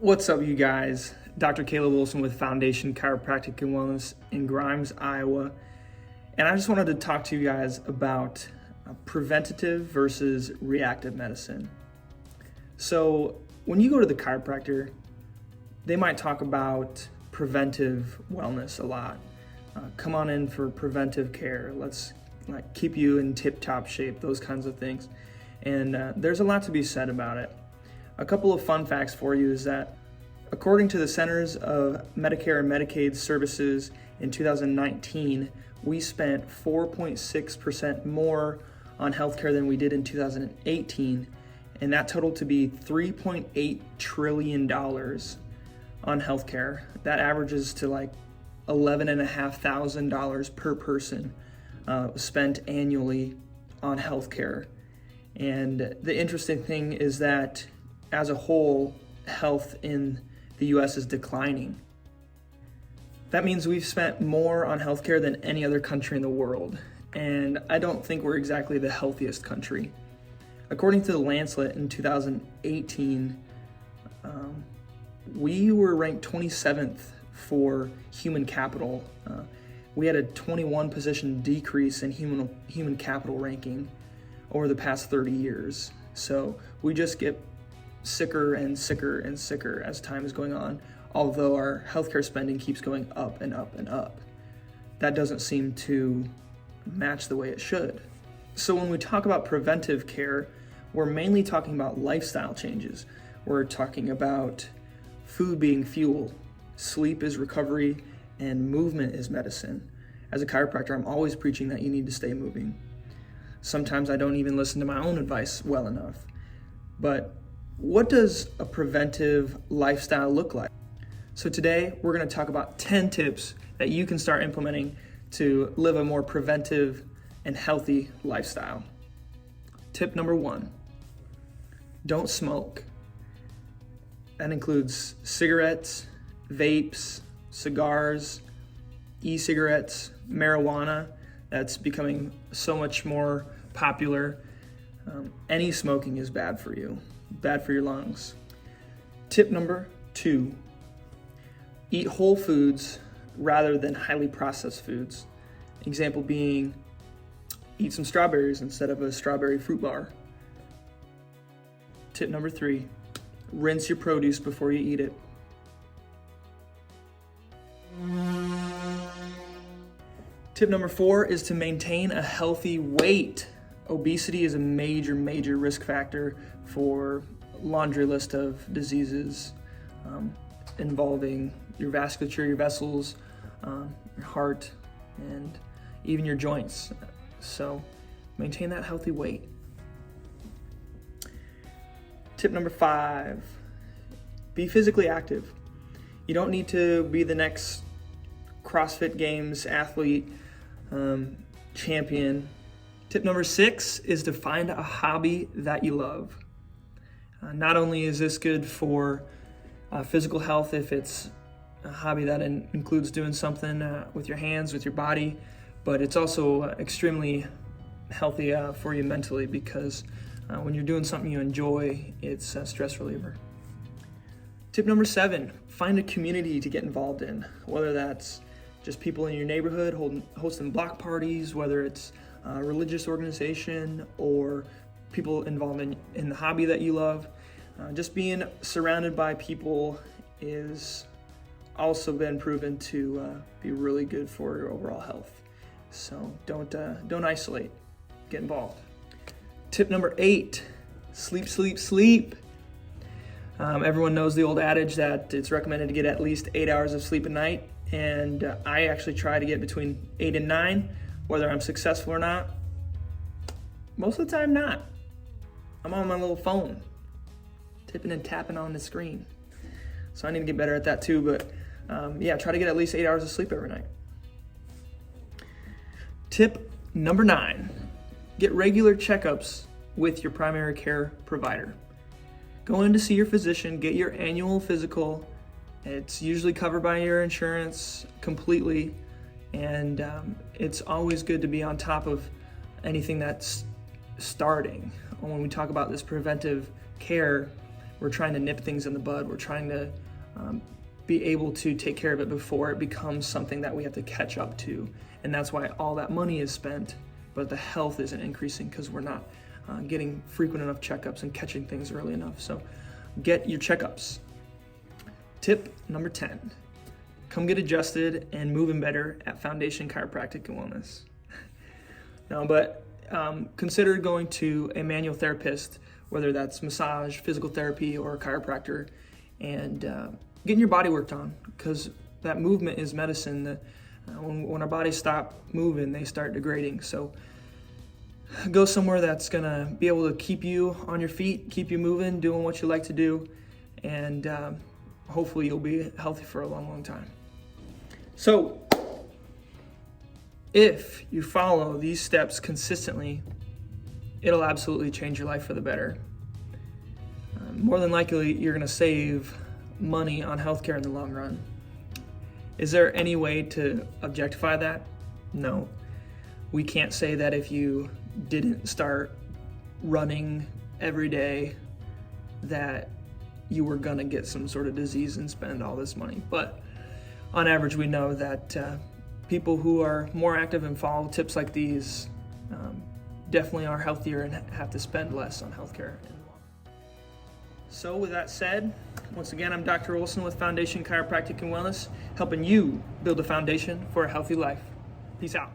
What's up, you guys? Dr. Caleb Wilson with Foundation Chiropractic and Wellness in Grimes, Iowa. And I just wanted to talk to you guys about preventative versus reactive medicine. So when you go to the chiropractor, they might talk about preventive wellness a lot. Come on in for preventive care. Let's keep you in tip-top shape, those kinds of things. And there's a lot to be said about it. A couple of fun facts for you is that according to the Centers of Medicare and Medicaid Services in 2019, we spent 4.6% more on healthcare than we did in 2018, and that totaled to be $3.8 trillion on healthcare. That averages to like $11,500 per person spent annually on healthcare. And the interesting thing is that as a whole, health in the US is declining. That means we've spent more on healthcare than any other country in the world, and I don't think we're exactly the healthiest country. According to the Lancet in 2018, we were ranked 27th for human capital. We had a 21 position decrease in human capital ranking over the past 30 years. So we just get sicker and sicker and sicker as time is going on, although our healthcare spending keeps going up and up and up. That doesn't seem to match the way it should. So when we talk about preventive care, we're mainly talking about lifestyle changes. We're talking about food being fuel, sleep is recovery, and movement is medicine. As a chiropractor, I'm always preaching that you need to stay moving. Sometimes I don't even listen to my own advice well enough. But what does a preventive lifestyle look like? So today we're going to talk about 10 tips that you can start implementing to live a more preventive and healthy lifestyle. Tip number 1, don't smoke. That includes cigarettes, vapes, cigars, e-cigarettes, marijuana. That's becoming so much more popular. Any smoking is bad for you, bad for your lungs. Tip number 2, eat whole foods rather than highly processed foods. Example being, eat some strawberries instead of a strawberry fruit bar. Tip number 3, rinse your produce before you eat it. Tip number 4 is to maintain a healthy weight. Obesity is a major risk factor for a laundry list of diseases involving your vasculature, your vessels, your heart, and even your joints. So maintain that healthy weight. Tip number 5, be physically active. You don't need to be the next CrossFit Games athlete, champion. Tip number 6 is to find a hobby that you love. Not only is this good for physical health if it's a hobby that includes doing something with your hands, with your body, but it's also extremely healthy for you mentally because when you're doing something you enjoy, it's a stress reliever. Tip number 7, find a community to get involved in, whether that's just people in your neighborhood hosting block parties, whether it's a religious organization or people involved in the hobby that you love. Just being surrounded by people is also been proven to be really good for your overall health. So don't isolate, get involved. Tip number 8, sleep, sleep, sleep. Everyone knows the old adage that it's recommended to get at least 8 hours of sleep a night, and I actually try to get between 8 and 9, whether I'm successful or not. Most of the time not. I'm on my little phone, tipping and tapping on the screen. So I need to get better at that too, but try to get at least 8 hours of sleep every night. Tip number 9, get regular checkups with your primary care provider. Go in to see your physician, get your annual physical. It's usually covered by your insurance completely, and it's always good to be on top of anything that's starting. When we talk about this preventive care, We're trying to nip things in the bud. We're trying to be able to take care of it before it becomes something that we have to catch up to. And that's why all that money is spent, but the health isn't increasing because we're not getting frequent enough checkups and catching things early enough. So get your checkups. Tip number 10, come get adjusted and moving better at Foundation Chiropractic and Wellness. No, but consider going to a manual therapist, whether that's massage, physical therapy, or a chiropractor, and getting your body worked on, because that movement is medicine. When our bodies stop moving, they start degrading. So go somewhere that's gonna be able to keep you on your feet, keep you moving, doing what you like to do, and hopefully you'll be healthy for a long, long time. So if you follow these steps consistently, it'll absolutely change your life for the better. More than likely, you're gonna save money on healthcare in the long run. Is there any way to objectify that? No. We can't say that if you didn't start running every day that you were gonna get some sort of disease and spend all this money. But on average, we know that people who are more active and follow tips like these definitely are healthier and have to spend less on healthcare. So with that said, once again, I'm Dr. Olson with Foundation Chiropractic and Wellness, helping you build a foundation for a healthy life. Peace out.